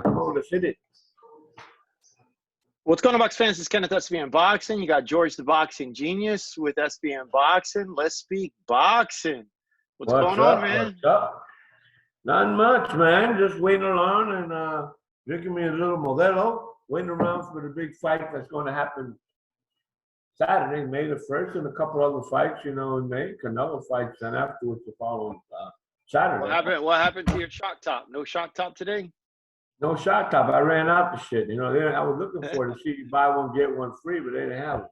Come on, let's hit it. What's going on, Box fans? It's Kenneth, SBM Boxing. You got George, the Boxing Genius, with SBM Boxing. Let's speak boxing. What's going on, man? What's up? Not much, man. Just waiting along and drinking me a little Modelo. Waiting around for the big fight that's going to happen Saturday, May the 1st, and a couple other fights, you know, in May. Canelo fights, and afterwards the following Saturday. What happened to your shock top? No shock top today? No shot top. I ran out the shit. You know, I was looking for it to see you buy one, get one free, but they didn't have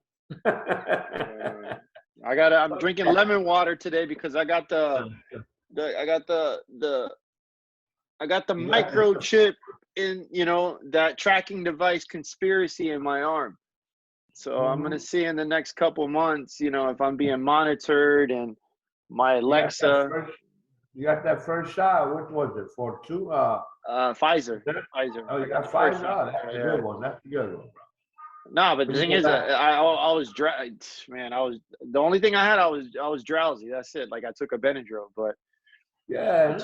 it. I'm drinking lemon water today because I got the microchip in, you know, that tracking device conspiracy in my arm. So I'm gonna see in the next couple months, you know, if I'm being monitored and my Alexa. You got that first shot. What was it for? Pfizer. Pfizer. Oh, you got Pfizer. Oh, that's a good one. That's a good one, bro. No, but the thing is, I was man. The only thing I had. I was drowsy. That's it. Like I took a Benadryl, but yeah,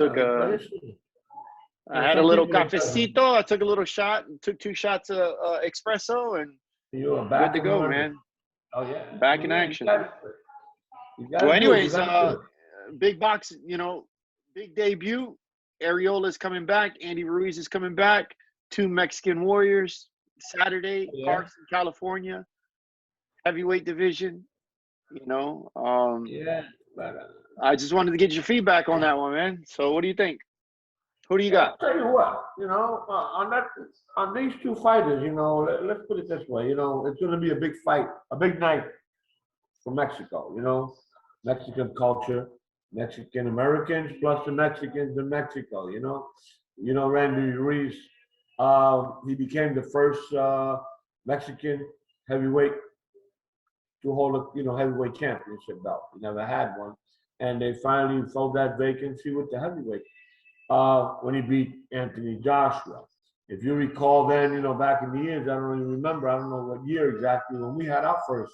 I had a little cafecito. I took a little shot. Took 2 shots of espresso, and you were back good to go, man. Oh yeah, back in action. Well, anyways, big box. You know, big debut. Areola is coming back. Eddy Ruiz is coming back. 2 Mexican warriors. Saturday, Carson, California. Heavyweight division. You know. I just wanted to get your feedback on that one, man. So, what do you think? Who do you got? I'll tell you what. You know, on these 2 fighters, you know, let's put it this way. You know, it's going to be a big fight, a big night for Mexico. You know, Mexican culture. Mexican Americans plus the Mexicans in Mexico, you know, Randy Ruiz, he became the first Mexican heavyweight to hold a heavyweight championship belt. He never had one, and they finally filled that vacancy with the heavyweight when he beat Anthony Joshua. If you recall, then back in the years, I don't even remember. I don't know what year exactly when we had our first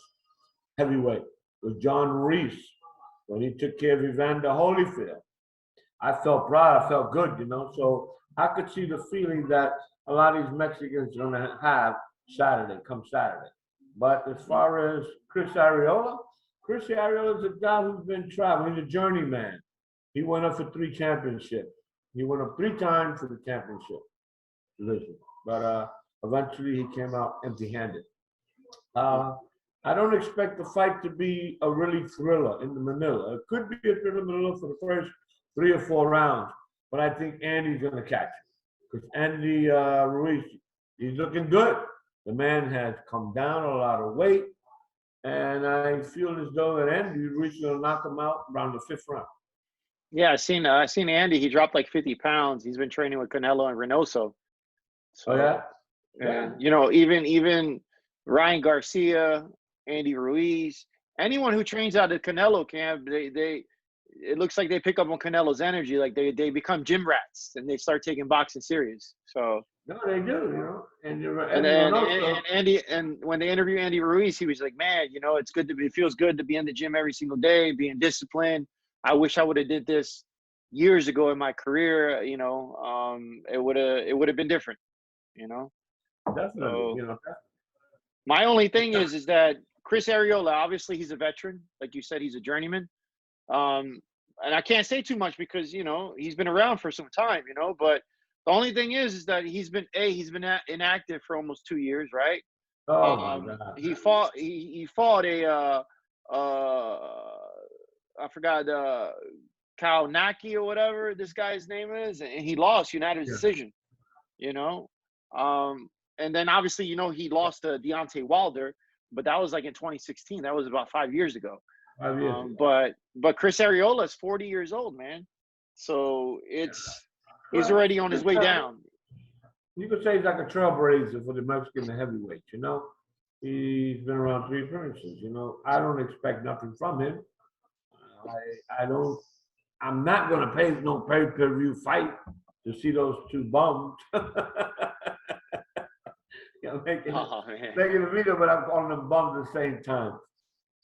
heavyweight. It was John Ruiz. When he took care of Evander Holyfield. I felt proud, I felt good, you know. So I could see the feeling that a lot of these Mexicans are gonna have come Saturday. But as far as Chris Arreola is a guy who's been traveling. He's a journeyman. He went up for 3 championships. He went up 3 times for the championship. Listen, but eventually he came out empty-handed. I don't expect the fight to be a really thriller in the Manila. It could be a thriller in the Manila for the first 3 or 4 rounds, but I think Andy's going to catch him. Because Eddy Reynoso, he's looking good. The man has come down a lot of weight, and I feel as though that Eddy Reynoso will knock him out around the 5th round. Yeah, I seen Andy. He dropped like 50 pounds. He's been training with Canelo and Reynoso. So, and you know, even Ryan Garcia, Eddy Ruiz, anyone who trains out of Canelo camp, it looks like they pick up on Canelo's energy. Like they become gym rats and they start taking boxing serious. So no, they do, you know. And when they interview Eddy Ruiz, he was like, "Man, you know, it feels good to be in the gym every single day, being disciplined. I wish I would have did this years ago in my career. You know, it would have been different. You know, definitely. So, you know, my only thing is that Chris Areola, obviously he's a veteran. Like you said, he's a journeyman. And I can't say too much because, you know, he's been around for some time, you know, but the only thing is that he's been inactive for almost 2 years, right? Oh my God. He fought a I forgot Kaunaki or whatever this guy's name is, and he lost unanimous decision, you know. And then obviously, you know, he lost to Deontay Wilder, but that was like in 2016. That was about 5 years ago. 5 years ago. But Chris Areola is 40 years old, man. So he's already on his way down. You could say he's like a trailblazer for the Mexican heavyweight, you know. He's been around 3 appearances, you know. I don't expect nothing from him. I'm not going to pay no pay-per-view fight to see those 2 bums. Making a video, but I'm calling them bums at the same time.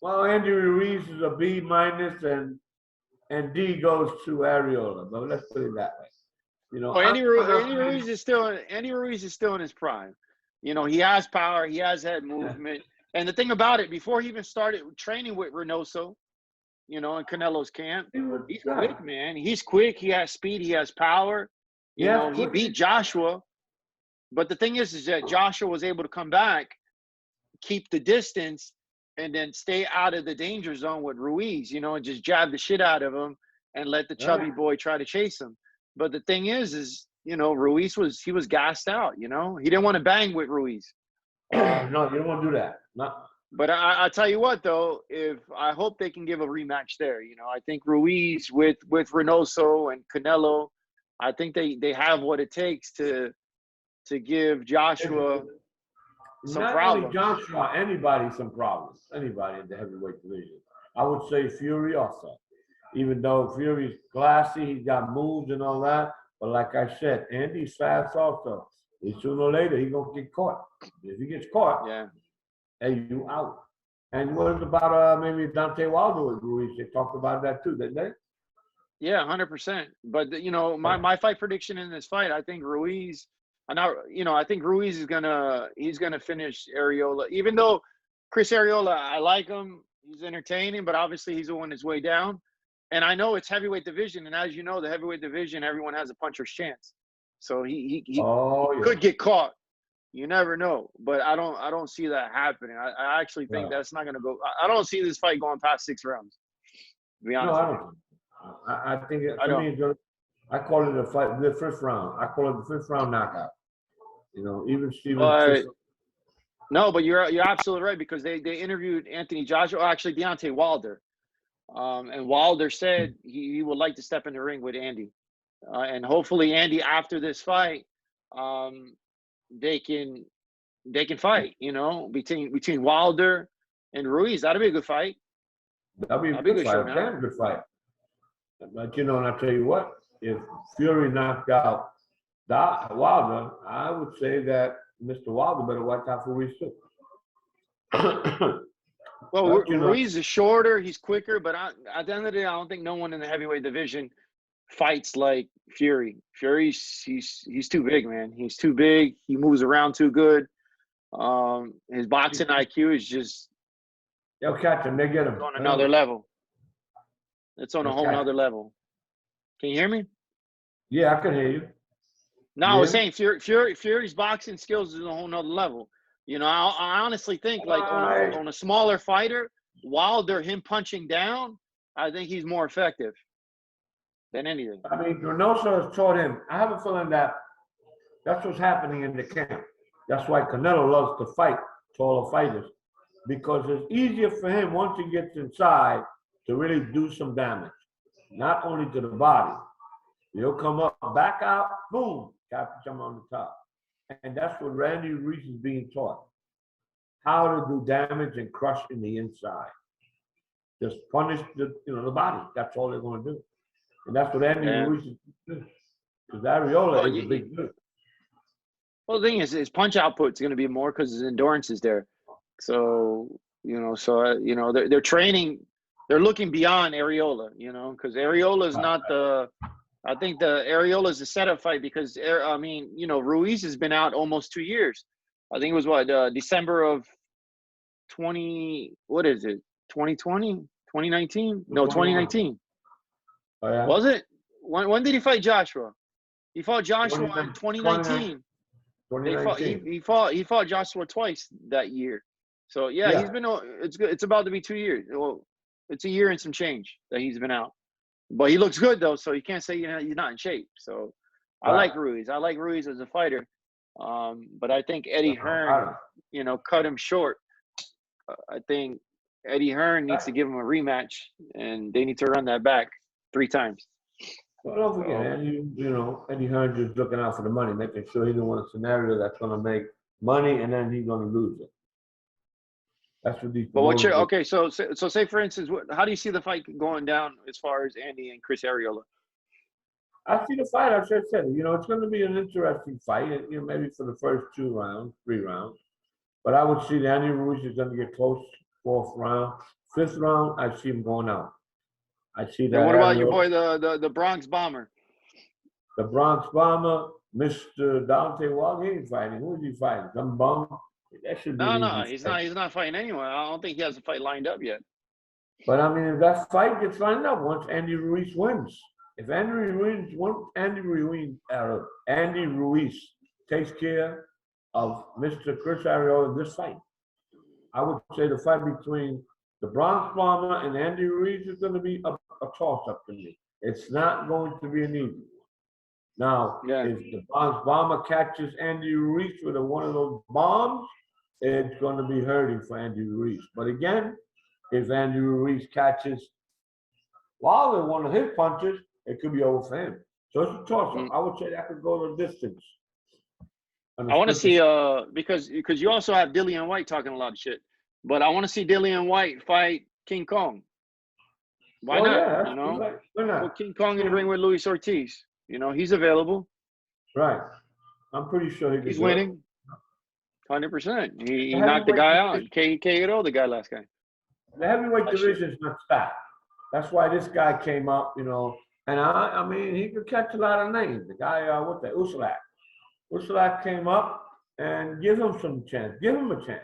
Well, Eddy Ruiz is a B- and D goes to Areola, but let's put it that way. You know, Well, I'm Andy Ruiz is still in his prime. You know, he has power, he has head movement. And the thing about it, before he even started training with Reynoso, you know, in Canelo's camp, he's quick, man. He's quick. He has speed. He has power. You know, he beat Joshua. But the thing is that Joshua was able to come back, keep the distance, and then stay out of the danger zone with Ruiz, you know, and just jab the shit out of him and let the chubby boy try to chase him. But the thing is, you know, Ruiz was gassed out, you know. He didn't want to bang with Ruiz. No, you don't want to do that. No. But I tell you what, though, I hope they can give a rematch there. You know, I think Ruiz with Reynoso and Canelo, I think they have what it takes to give Joshua some problems. Not only Joshua, anybody some problems. Anybody in the heavyweight division. I would say Fury also. Even though Fury's classy, he's got moves and all that. But like I said, Andy's fast also. And sooner or later, he's going to get caught. If he gets caught, hey, you out. And what about maybe Dante Wilder with Ruiz? They talked about that too, didn't they? Yeah, 100%. But, you know, my fight prediction in this fight, I think Ruiz, I think Ruiz is he's gonna finish Areola. Even though Chris Areola, I like him, he's entertaining, but obviously he's on his way down. And I know it's heavyweight division, and as you know, the heavyweight division, everyone has a puncher's chance. So he could get caught. You never know, but I don't see that happening. I actually think that's not gonna go. I don't see this fight going past 6 rounds. To be honest, no, I don't. I think I call it a fight. The first round. I call it the 5th round knockout. You know, even Steven. No, but you're absolutely right, because they interviewed Anthony Joshua, actually Deontay Wilder, and Wilder said he would like to step in the ring with Andy, and hopefully Andy, after this fight, they can fight. You know, between Wilder and Ruiz, that'd be a good fight. That'd be a good fight. Damn good fight. But you know, and I tell you what, if Fury knocked out Wilder, I would say that Mr. Wilder better watch out for Ruiz too. Well, Ruiz is shorter, he's quicker, but at the end of the day, I don't think no one in the heavyweight division fights like Fury. Fury's he's too big, man. He's too big. He moves around too good. His boxing IQ is just they'll catch him. They get him on another level. It's on a whole nother level. Can you hear me? Yeah, I can hear you. No, I was saying Fury's boxing skills is a whole nother level. You know, I honestly think like on a smaller fighter, Wilder, him punching down, I think he's more effective than anything. I mean, Reynoso has taught him. I have a feeling that that's what's happening in the camp. That's why Canelo loves to fight taller fighters, because it's easier for him once he gets inside to really do some damage, not only to the body. He'll come up, back out, boom, capture him on the top. And that's what Randy Ruiz is being taught. How to do damage and crush in the inside. Just punish the body. That's all they're going to do. And that's what Andy Ruiz is doing. Because Areola is a big dude. Well, the thing is, his punch output's going to be more because his endurance is there. So, they're training. They're looking beyond Areola, because Areola is not I think the Areola is a setup fight because, Ruiz has been out almost 2 years. I think it was December of 2020? 2019? No, 2019. Oh, yeah? Was it? When did he fight Joshua? He fought Joshua in 2019. 2019. He fought Joshua twice that year. So he's been. It's about to be 2 years. Well, it's a year and some change that he's been out. But he looks good though, so you can't say he's not in shape. So I like Ruiz. I like Ruiz as a fighter. But I think Eddie Hearn, cut him short. I think Eddie Hearn needs to give him a rematch, and they need to run that back 3 times. Well, don't forget, Eddie Hearn just looking out for the money, making sure he don't want a scenario that's going to make money and then he's going to lose it. That's what these. But so say for instance, how do you see the fight going down as far as Andy and Chris Areola? I see the fight. I just said, it's going to be an interesting fight. Maybe for the first 2 rounds, 3 rounds. But I would see that Andy Ruiz is going to get close. 4th round, 5th round, I see him going out. I see that. And what about your boy, the Bronx Bomber? the Bronx Bomber, Mr. Dante Wilder, he ain't fighting. Who is he fighting? Some bum? That should be an No, easy he's fight. not. He's not fighting anyone. I don't think he has a fight lined up yet. But I mean, if that fight gets lined up once Andy Ruiz wins, if Andy Ruiz takes care of Mr. Chris Areola in this fight, I would say the fight between the Bronx Bomber and Andy Ruiz is going to be a toss-up to me. It's not going to be an easy one. Now, if the Bronx Bomber catches Andy Ruiz with one of those bombs, it's going to be hurting for Andy Ruiz. But again, if Andy Ruiz catches Wilder one of his punches, it could be over for him. So it's a toss-up. I would say that could go the distance. I want to see because you also have Dillian White talking a lot of shit, but I want to see Dillian White fight King Kong. Why not? Yeah, you know, why not? Put King Kong in the ring with Luis Ortiz. You know, he's available. Right. I'm pretty sure he's winning. 100%. He knocked the guy out. KO'd the guy last guy. The heavyweight division is not stacked. That's why this guy came up, you know. And I mean, he could catch a lot of names. The guy, Usulak. Usulak came up and give him some chance. Give him a chance.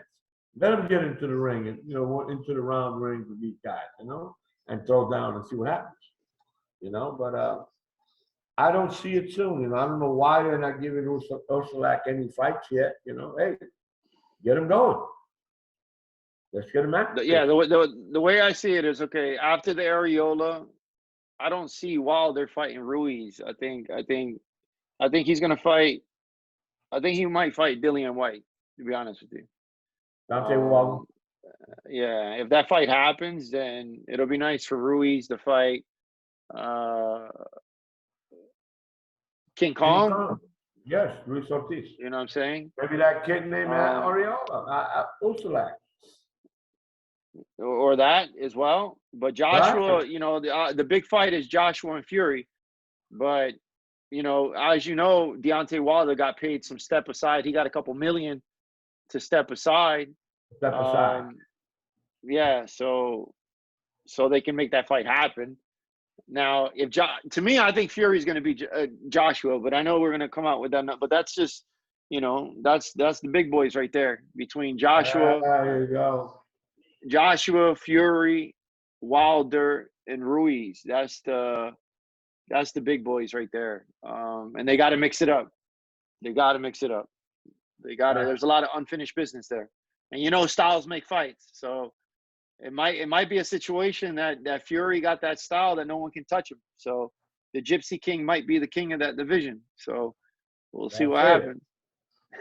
Let him get into the ring and, you know, into the round ring with these guys, you know, and throw down and see what happens, you know. But I don't see it soon. You know, I don't know why they're not giving Usulak any fights yet. You know, hey, get him going. Let's get him active. Yeah, the way I see it is, okay, after the Areola, I don't see Wilder fighting Ruiz. I think he's gonna fight. I think he might fight Dillian White, to be honest with you. Dante Wilder. Yeah, if that fight happens, then it'll be nice for Ruiz to fight King Kong. Yes, Luis Ortiz. You know what I'm saying? Maybe that kid named Areola, Usulak. Or that as well. But Joshua, you know, the big fight is Joshua and Fury. But, you know, as you know, Deontay Wilder got paid some step aside. He got a couple million to step aside. Yeah, so they can make that fight happen. Now, to me, I think Fury's going to be Joshua, but I know we're going to come out with that. But that's just, you know, that's the big boys right there between Joshua. There you go. Joshua, Fury, Wilder, and Ruiz. That's the big boys right there. And they got to mix it up. There's a lot of unfinished business there. And you know, styles make fights. So it might be a situation that Fury got that style that no one can touch him. So the Gypsy King might be the king of that division. So we'll see what happens.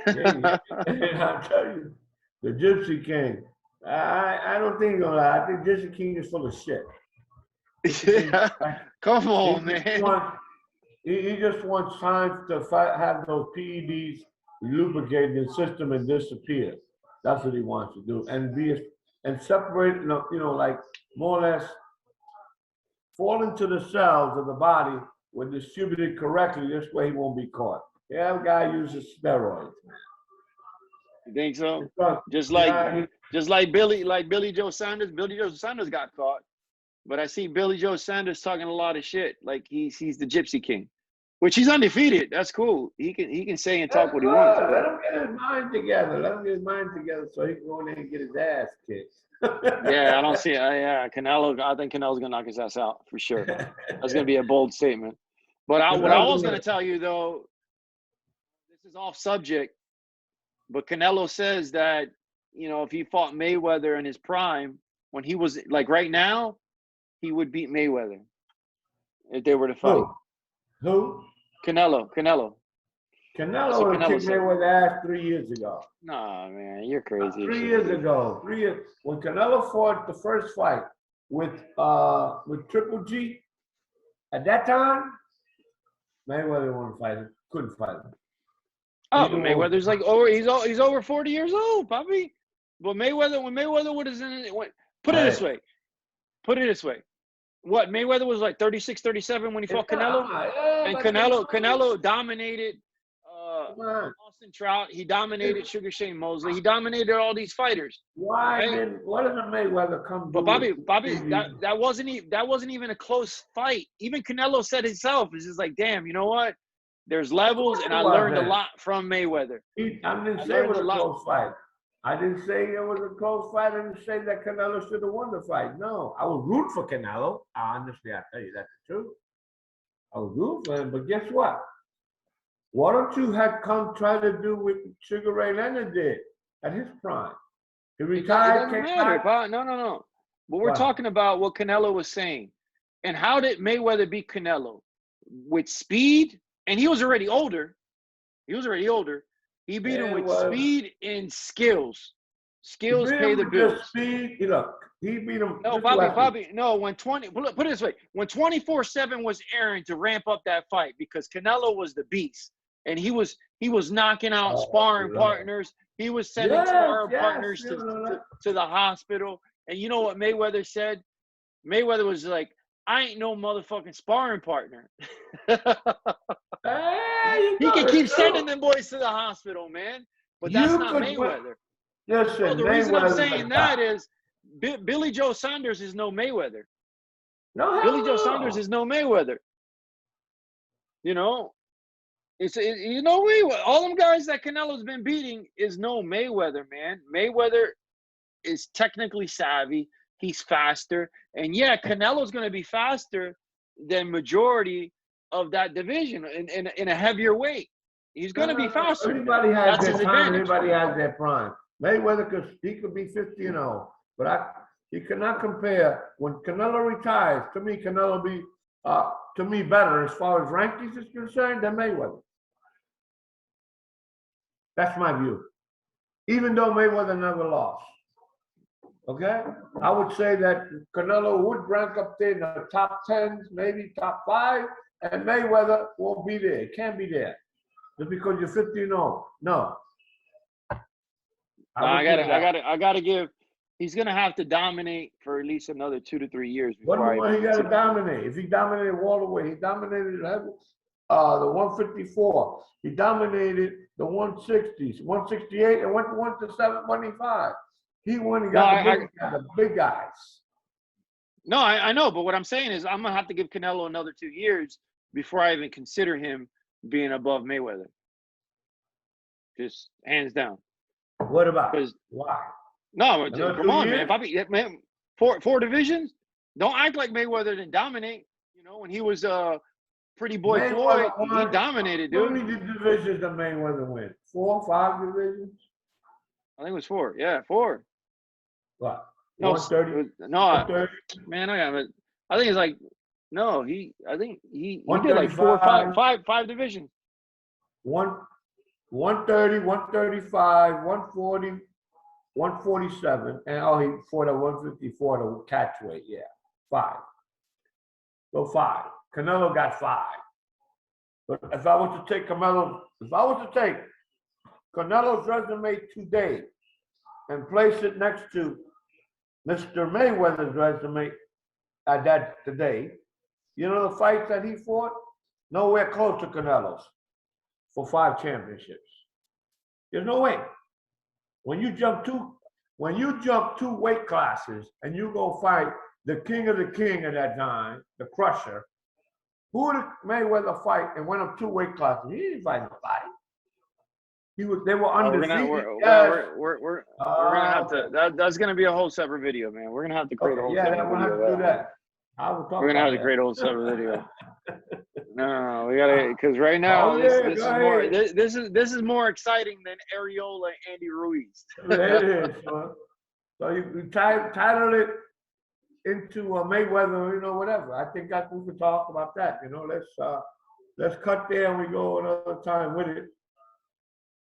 Yeah, I'll tell you, the Gypsy King. I don't think he's gonna lie. I think Gypsy King is full of shit. Yeah. Come on, man. He just wants time to have those PEDs lubricate the system and disappear. That's what he wants to do, and separate, you know, like more or less fall into the cells of the body when distributed correctly. This way he won't be caught. Yeah, the guy uses steroids. You think so? Just like Billy Joe Sanders. Billy Joe Sanders got caught, but I see Billy Joe Sanders talking a lot of shit. Like he's the Gypsy King, which he's undefeated. That's cool. He can say and talk what he wants. Let him get his mind together. So he can go in there and get his ass kicked. Yeah, I don't see it. Canelo. I think Canelo's gonna knock his ass out for sure. That's gonna be a bold statement. But what I was gonna tell you though, this is off subject. But Canelo says that, you know, if he fought Mayweather in his prime, when he was like right now, he would beat Mayweather if they were to fight. Who? Canelo kicked Mayweather ass 3 years ago. Nah, man, you're crazy. 3 years ago. 3 years. When Canelo fought the first fight with Triple G, at that time, Mayweather couldn't fight him. Oh, but Mayweather's like he's over 40 years old, Bobby. But when Mayweather was in it, put it this way. What, Mayweather was like 36, 37 when he fought Canelo? And Canelo dominated Austin Trout. He dominated Sugar Shane Mosley. He dominated all these fighters. What doesn't Mayweather come? But Bobby, that wasn't even a close fight. Even Canelo said himself, it's just like, damn, you know what? There's levels, and I learned a lot from Mayweather. I didn't say it was a close fight. I didn't say it was a close fight. I didn't say that Canelo should have won the fight. No, I was root for Canelo. Honestly, I tell you that's the truth. I was root for him, but guess what? What don't you have come try to do with Sugar Ray Leonard did at his prime? He retired. It doesn't matter. No. But we're talking about what Canelo was saying. And how did Mayweather beat Canelo? With speed, and he was already older. He beat him with speed and skills. Skills pay the bills. Speed, he beat him. No, Bobby. No, put it this way: when 24/7 was airing to ramp up that fight, because Canelo was the beast, and he was knocking out sparring partners. He was sending sparring partners to the hospital. And you know what Mayweather said? Mayweather was like, I ain't no motherfucking sparring partner. He can keep sending them boys to the hospital, man. But that's not Mayweather. Listen, the reason I'm saying that is Billy Joe Saunders is no Mayweather. Billy Joe Saunders is no Mayweather. It's Mayweather. All them guys that Canelo's been beating is no Mayweather, man. Mayweather is technically savvy. He's faster. And yeah, Canelo's going to be faster than majority of that division in a heavier weight. He's going to be faster. Everybody has their time. Everybody has their prime. Mayweather could be 50-0, but he cannot compare. When Canelo retires, to me, Canelo be better as far as rankings is concerned than Mayweather. That's my view. Even though Mayweather never lost. Okay? I would say that Canelo would rank up there in the top 10s, maybe top 5, and Mayweather won't be there. It can't be there. Just because you're 50-0. No. I gotta give. He's gonna have to dominate for at least another 2 to 3 years. What do he got to dominate? If he dominated Walterweight, he dominated the 154. He dominated the 160s, 168, and went to 725. He won. He got the big guys. No, I know, but what I'm saying is I'm gonna have to give Canelo another 2 years before I even consider him being above Mayweather. Just hands down. What about? Why? No, come on, man. Four divisions. Don't act like Mayweather didn't dominate. When he was Pretty Boy Floyd, he dominated, dude. How many divisions did Mayweather win? 4, 5 divisions? I think it was 4. Yeah, 4. What? No, 130? No, 130? Man, I think it's like I think he did like 4 or 5 divisions. 130, 135, 140, 147, and he fought at 154 the catch weight. Yeah, 5. So 5. Canelo got 5. But if I was to take Canelo's resume today and place it next to Mr. Mayweather's resume at that today, the fights that he fought, nowhere close to Canelo's for 5 championships. There's no way. When you jump 2 weight classes and you go fight the king of the king at that time, the Crusher, who did Mayweather fight and went up 2 weight classes? He didn't fight nobody. They were undefeated. We're gonna have to. That's gonna be a whole separate video, man. We're gonna have to create a whole separate video. Yeah, we'll have to do that. We're gonna have to create a whole separate video. No, we gotta, because right now this is more exciting than Areola and Eddy Ruiz. It is. So you title it into Mayweather, whatever. I think we could talk about that. Let's cut there and we go another time with it.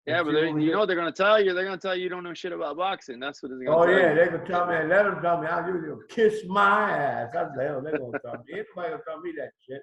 Yeah, but they're going to tell you. They're going to tell you don't know shit about boxing. That's what they're going to tell you. Oh, yeah. They're going to tell me. Let them tell me. I'll give you kiss my ass. That's the hell they're going to tell me. Anybody going to tell me that shit.